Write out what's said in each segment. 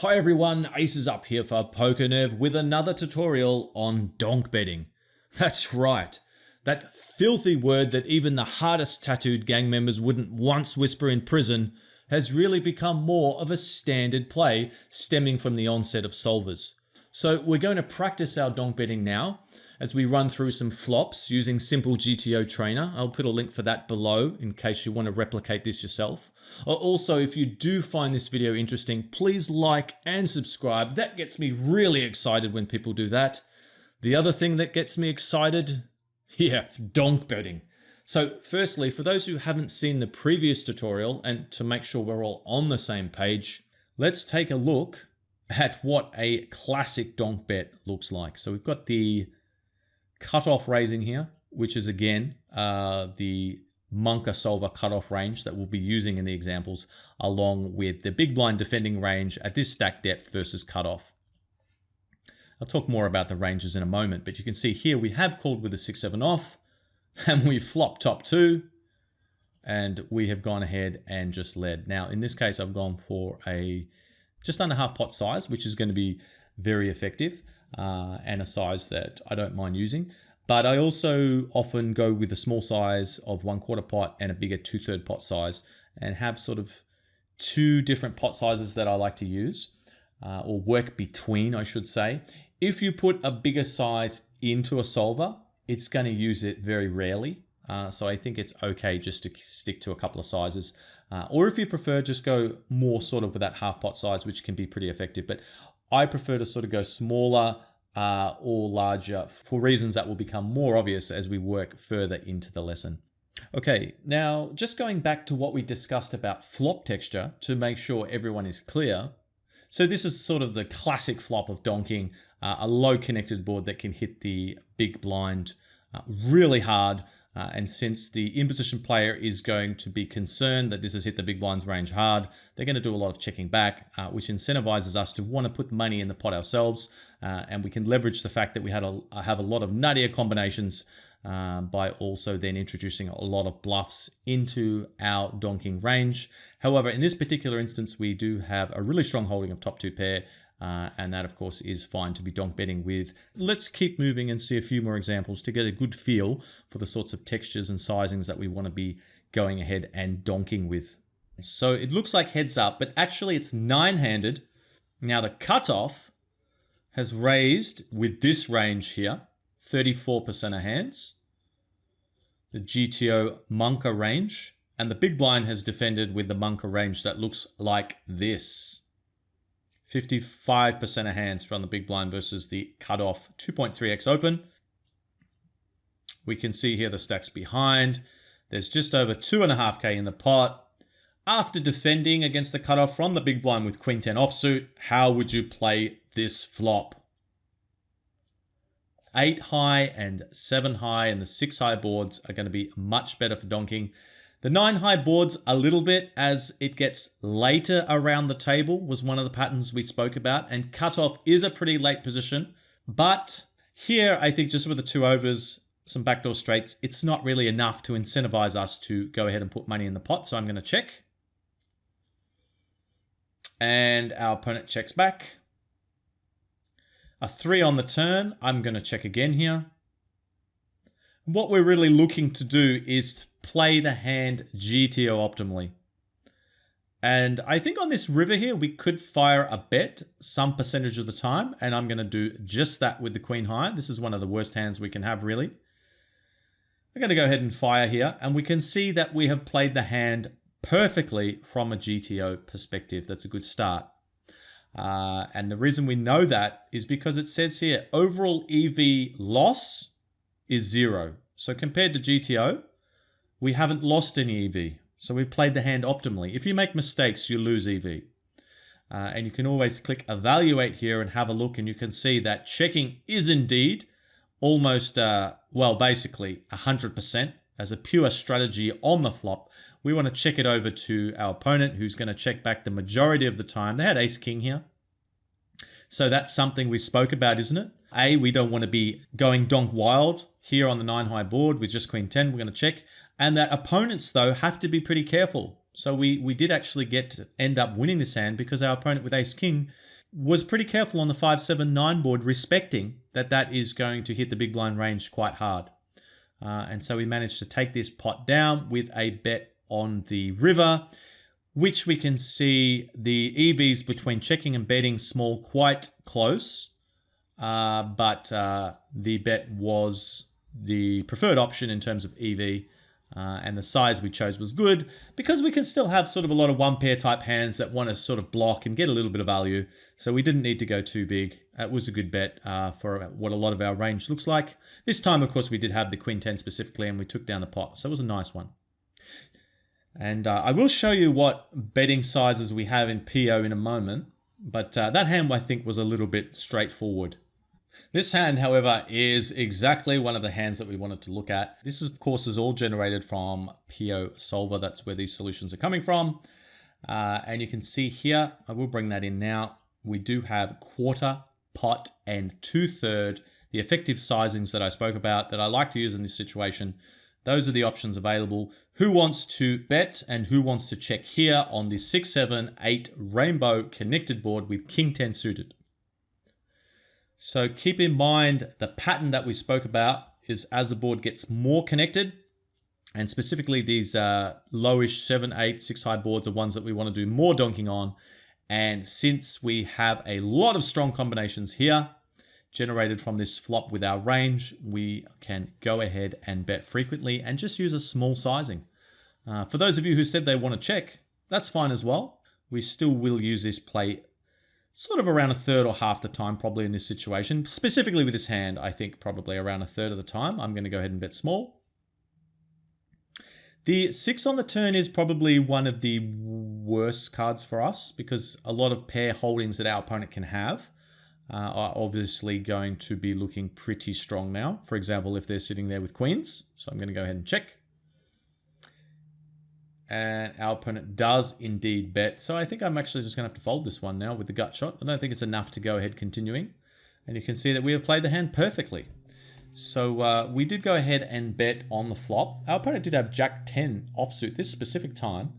Hi everyone, Acesup here for PokerNerve with another tutorial on donk betting. That's right, that filthy word that even the hardest tattooed gang members wouldn't once whisper in prison has really become more of a standard play stemming from the onset of solvers. So we're going to practice our donk betting now as we run through some flops using Simple GTO Trainer. I'll put a link for that below in case you want to replicate this yourself. Also, if you do find this video interesting, please like and subscribe. That gets me really excited when people do that. The other thing that gets me excited, donk betting. So firstly, for those who haven't seen the previous tutorial, and to make sure we're all on the same page, let's take a look at what a classic donk bet looks like. So we've got the cutoff raising here, which is again the Monka solver cutoff range that we'll be using in the examples, along with the big blind defending range at this stack depth versus cutoff. I'll talk more about the ranges in a moment, but you can see here we have called with a 6-7 off, and we flopped top two, and we have gone ahead and just led. Now, in this case, I've gone for a just under half pot size, which is going to be very effective, and a size that I don't mind using. But I also often go with a small size of 1/4 pot and a bigger 2/3 pot size, and have sort of two different pot sizes that I like to use, or work between, I should say. If you put a bigger size into a solver, it's going to use it very rarely. So I think it's okay just to stick to a couple of sizes. Or if you prefer, just go more sort of with that half pot size, which can be pretty effective. But I prefer to sort of go smaller or larger for reasons that will become more obvious as we work further into the lesson. Okay, now just going back to what we discussed about flop texture to make sure everyone is clear. So this is sort of the classic flop of donking, a low connected board that can hit the big blind really hard. And since the in-position player is going to be concerned that this has hit the big blind's range hard, they're going to do a lot of checking back, which incentivizes us to want to put money in the pot ourselves. And we can leverage the fact that we have a lot of nuttier combinations by also then introducing a lot of bluffs into our donking range. However, in this particular instance, we do have a really strong holding of top two pair. And that, of course, is fine to be donk betting with. Let's keep moving and see a few more examples to get a good feel for the sorts of textures and sizings that we want to be going ahead and donking with. So it looks like heads up, but actually it's 9-handed. Now the cutoff has raised with this range here, 34% of hands. The GTO Monka range, and the big blind has defended with the Monka range that looks like this. 55% of hands from the big blind versus the cutoff 2.3x open. We can see here the stacks behind. There's just over 2.5k in the pot. After defending against the cutoff from the big blind with Queen 10 offsuit, how would you play this flop? 8 high and 7 high and the 6 high boards are going to be much better for donking. The 9 high boards a little bit as it gets later around the table was one of the patterns we spoke about, and cutoff is a pretty late position. But here, I think just with the 2 overs, some backdoor straights, it's not really enough to incentivize us to go ahead and put money in the pot. So I'm going to check. And our opponent checks back. A 3 on the turn. I'm going to check again here. What we're really looking to do is play the hand GTO optimally. And I think on this river here, we could fire a bet some percentage of the time. And I'm going to do just that with the queen high. This is one of the worst hands we can have, really. We're going to go ahead and fire here. And we can see that we have played the hand perfectly from a GTO perspective. That's a good start. And the reason we know that is because it says here, overall EV loss is 0. So compared to GTO, we haven't lost any EV. So we've played the hand optimally. If you make mistakes, you lose EV. And you can always click evaluate here and have a look, and you can see that checking is indeed almost, well, basically 100% as a pure strategy on the flop. We want to check it over to our opponent, who's going to check back the majority of the time. They had ace king here. So that's something we spoke about, isn't it? We don't want to be going donk wild here on the 9 high board with just queen 10. We're going to check. And that opponents, though, have to be pretty careful. So we did actually end up winning this hand because our opponent with ace king was pretty careful on the 5-7-9 board, respecting that that is going to hit the big blind range quite hard. And so we managed to take this pot down with a bet on the river, which we can see the EVs between checking and betting small quite close. But the bet was the preferred option in terms of EV. And the size we chose was good because we can still have sort of a lot of one pair type hands that want to sort of block and get a little bit of value. So we didn't need to go too big. It was a good bet for what a lot of our range looks like. This time, of course, we did have the queen 10 specifically and we took down the pot. So it was a nice one. And I will show you what betting sizes we have in PO in a moment. But that hand, I think, was a little bit straightforward. This hand, however, is exactly one of the hands that we wanted to look at. This, of course, is all generated from PO Solver. That's where these solutions are coming from. And you can see here, I will bring that in now. We do have quarter, pot, and 2/3, the effective sizings that I spoke about that I like to use in this situation. Those are the options available. Who wants to bet and who wants to check here on the 6, 7, 8 rainbow connected board with king 10 suited? So keep in mind the pattern that we spoke about is as the board gets more connected, and specifically these lowish 7, 8, 6 high boards are ones that we want to do more donking on. And since we have a lot of strong combinations here generated from this flop with our range, we can go ahead and bet frequently and just use a small sizing. For those of you who said they want to check, that's fine as well. We still will use this play sort of around 1/3 or half the time probably in this situation. Specifically with this hand, I think probably around 1/3 of the time. I'm going to go ahead and bet small. The 6 on the turn is probably one of the worst cards for us because a lot of pair holdings that our opponent can have are obviously going to be looking pretty strong now. For example, if they're sitting there with queens. So I'm going to go ahead and check. And our opponent does indeed bet. So I think I'm actually just going to have to fold this one now with the gut shot. I don't think it's enough to go ahead continuing. And you can see that we have played the hand perfectly. So we did go ahead and bet on the flop. Our opponent did have Jack 10 offsuit this specific time.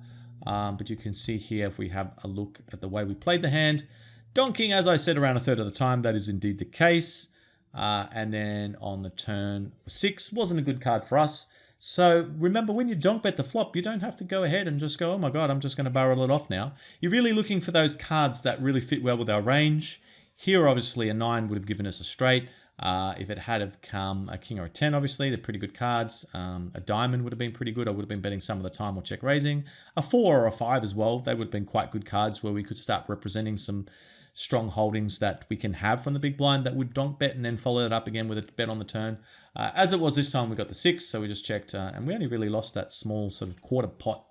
But you can see here if we have a look at the way we played the hand. Donking, as I said, around 1/3 of the time. That is indeed the case. And then on the turn, 6 wasn't a good card for us. So remember, when you donk bet the flop, you don't have to go ahead and just go, oh my God, I'm just going to barrel it off now. You're really looking for those cards that really fit well with our range. Here, obviously, a 9 would have given us a straight. If it had have come a king or a 10, obviously, they're pretty good cards. A diamond would have been pretty good. I would have been betting some of the time or check raising. A 4 or a 5 as well. They would have been quite good cards where we could start representing some strong holdings that we can have from the big blind that would donk bet and then follow it up again with a bet on the turn. As it was this time, we got the 6, so we just checked, and we only really lost that small sort of quarter pot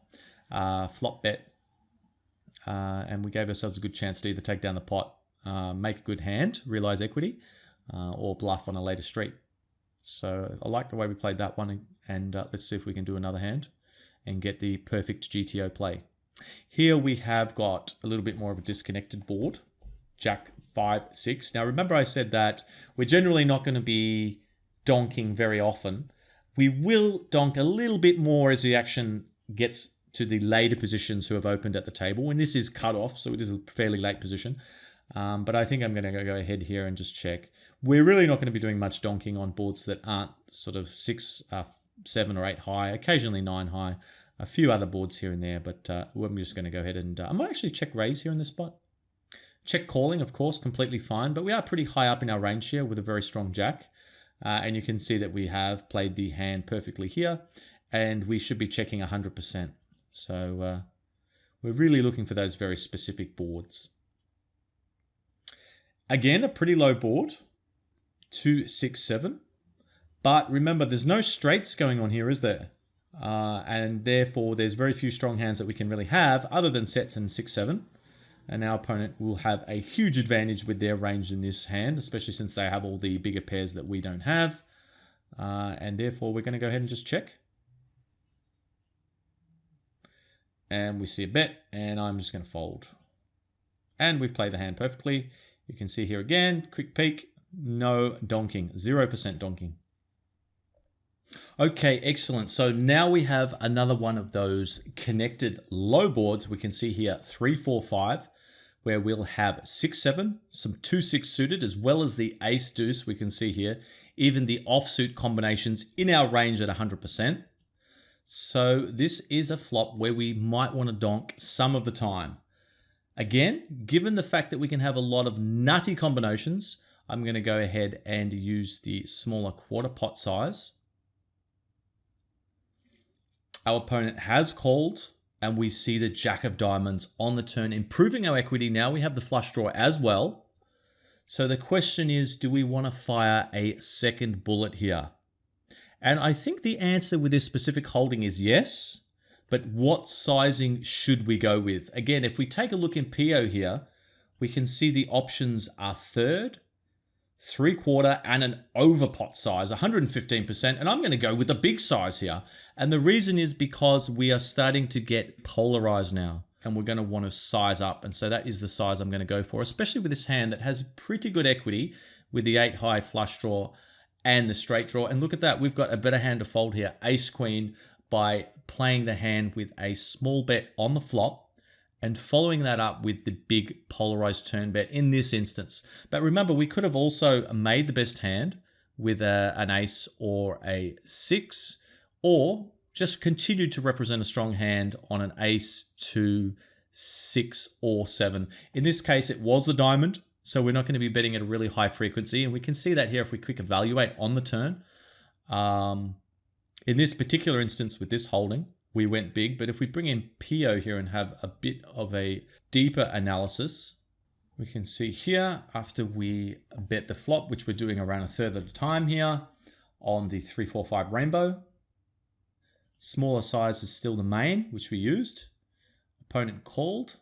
flop bet. And we gave ourselves a good chance to either take down the pot, make a good hand, realize equity, or bluff on a later street. So I like the way we played that one, and let's see if we can do another hand and get the perfect GTO play. Here we have got a little bit more of a disconnected board. Jack 5, 6. Now remember I said that we're generally not going to be donking very often. We will donk a little bit more as the action gets to the later positions who have opened at the table. And this is cut off, so it is a fairly late position. But I think I'm going to go ahead here and just check. We're really not going to be doing much donking on boards that aren't sort of 6, 7 or 8 high, occasionally 9 high. A few other boards here and there, but we're just going to go ahead and I might actually check raise here in this spot. Check calling, of course, completely fine, but we are pretty high up in our range here with a very strong jack. And you can see that we have played the hand perfectly here, and we should be checking 100%. So we're really looking for those very specific boards. Again, a pretty low board, 2, 6, 7. But remember, there's no straights going on here, is there? And therefore, there's very few strong hands that we can really have other than sets and 6, 7. And our opponent will have a huge advantage with their range in this hand, especially since they have all the bigger pairs that we don't have. And therefore, we're going to go ahead and just check. And we see a bet, and I'm just going to fold. And we've played the hand perfectly. You can see here again, quick peek, no donking, 0% donking. Okay, excellent. So now we have another one of those connected low boards. We can see here 3, 4, 5, where we'll have 6, 7, some 2, 6 suited, as well as the ace deuce. We can see here even the offsuit combinations in our range at 100%. So this is a flop where we might want to donk some of the time. Again, given the fact that we can have a lot of nutty combinations, I'm going to go ahead and use the smaller quarter pot size. Our opponent has called, and we see the jack of diamonds on the turn, improving our equity. Now we have the flush draw as well. So the question is, do we want to fire a second bullet here? And I think the answer with this specific holding is yes. But what sizing should we go with? Again, if we take a look in PO here, we can see the options are third, 3/4, and an overpot size, 115%. And I'm going to go with the big size here. And the reason is because we are starting to get polarized now, and we're going to want to size up. And so that is the size I'm going to go for, especially with this hand that has pretty good equity with the 8 high flush draw and the straight draw. And look at that, we've got a better hand to fold here, ace queen, by playing the hand with a small bet on the flop and following that up with the big polarized turn bet in this instance. But remember, we could have also made the best hand with an ace or a 6, or just continued to represent a strong hand on an ace, 2, 6, or 7. In this case, it was the diamond, so we're not going to be betting at a really high frequency, and we can see that here if we quick evaluate on the turn. In this particular instance with this holding, we went big, but if we bring in PO here and have a bit of a deeper analysis, we can see here after we bet the flop, which we're doing around a third of the time here on the 3, 4, 5 rainbow. Smaller size is still the main, which we used. Opponent called,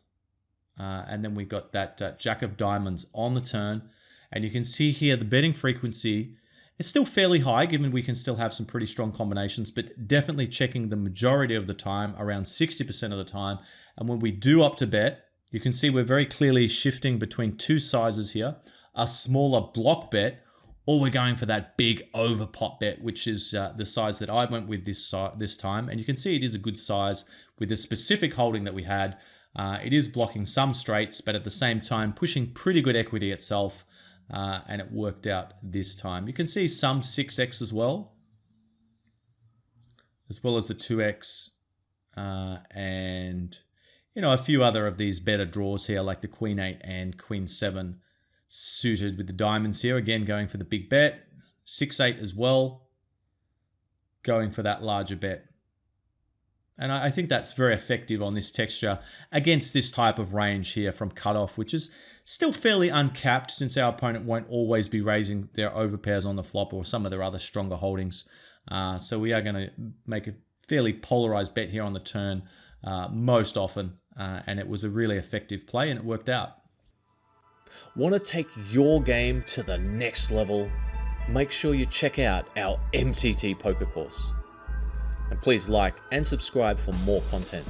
and then we got that jack of diamonds on the turn. And you can see here the betting frequency is still fairly high, given we can still have some pretty strong combinations, but definitely checking the majority of the time, around 60% of the time. And when we do opt to bet, you can see we're very clearly shifting between two sizes here, a smaller block bet, or we're going for that big over pot bet, which is the size that I went with this time. And you can see it is a good size with the specific holding that we had. It is blocking some straights, but at the same time pushing pretty good equity itself. And it worked out this time. You can see some 6x as well as the 2x, and a few other of these better draws here, like the Queen 8 and Queen 7 suited with the diamonds here. Again, going for the big bet, 6-8 as well, going for that larger bet. And I think that's very effective on this texture against this type of range here from cutoff, which is still fairly uncapped since our opponent won't always be raising their overpairs on the flop or some of their other stronger holdings. So we are going to make a fairly polarized bet here on the turn most often. And it was a really effective play and it worked out. Want to take your game to the next level? Make sure you check out our MTT poker course. And please like and subscribe for more content.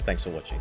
Thanks for watching.